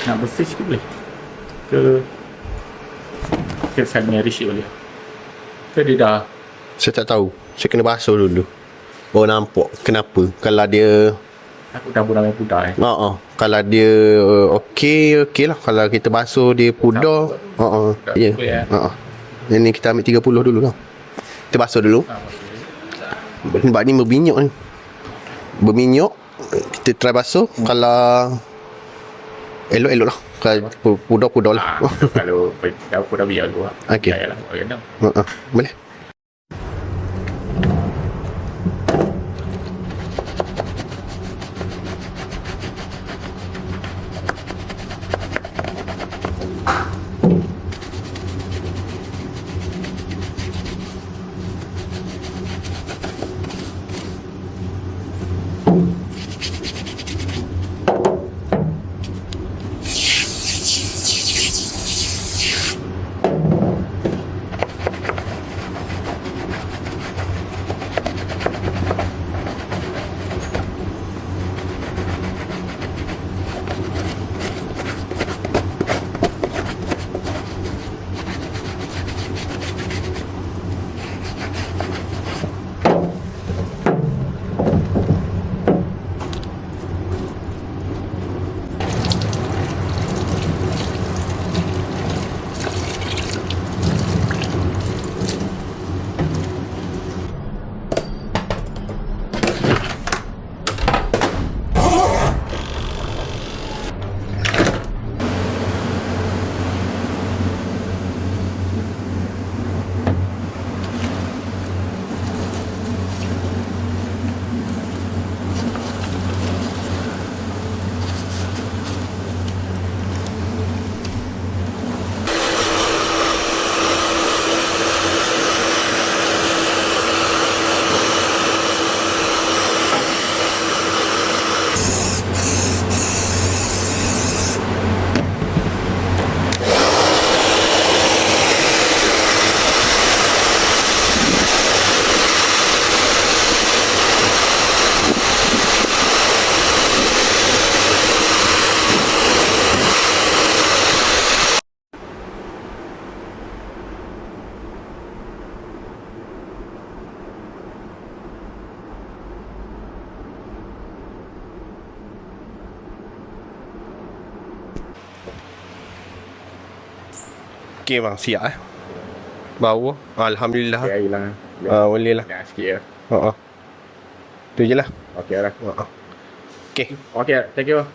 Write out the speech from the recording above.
Nak bersih sikit boleh? Ke family rich boleh? Ke dia dah? Saya tak tahu. Saya kena basuh dulu. Baru nampak kenapa. Kalau dia Aku campur dalam air pudar kalau dia okey lah. Kalau kita basuh dia pudar. Ya. Ini kita ambil 30 dulu kan. Kita basuh dulu. Sebab ni berminyak ni. Berminyak. Kita try basuh. Kalau elok-elok lah. Kalau pudar-pudar lah. Kalau pudar biar dulu lah. Okey. Yalah, Boleh. Okey bang, siap Bau. Alhamdulillah. Ya, hilang. Boleh lah. Ya, sikit Tu je lah. Okey lah. Okey. Okey, thank you.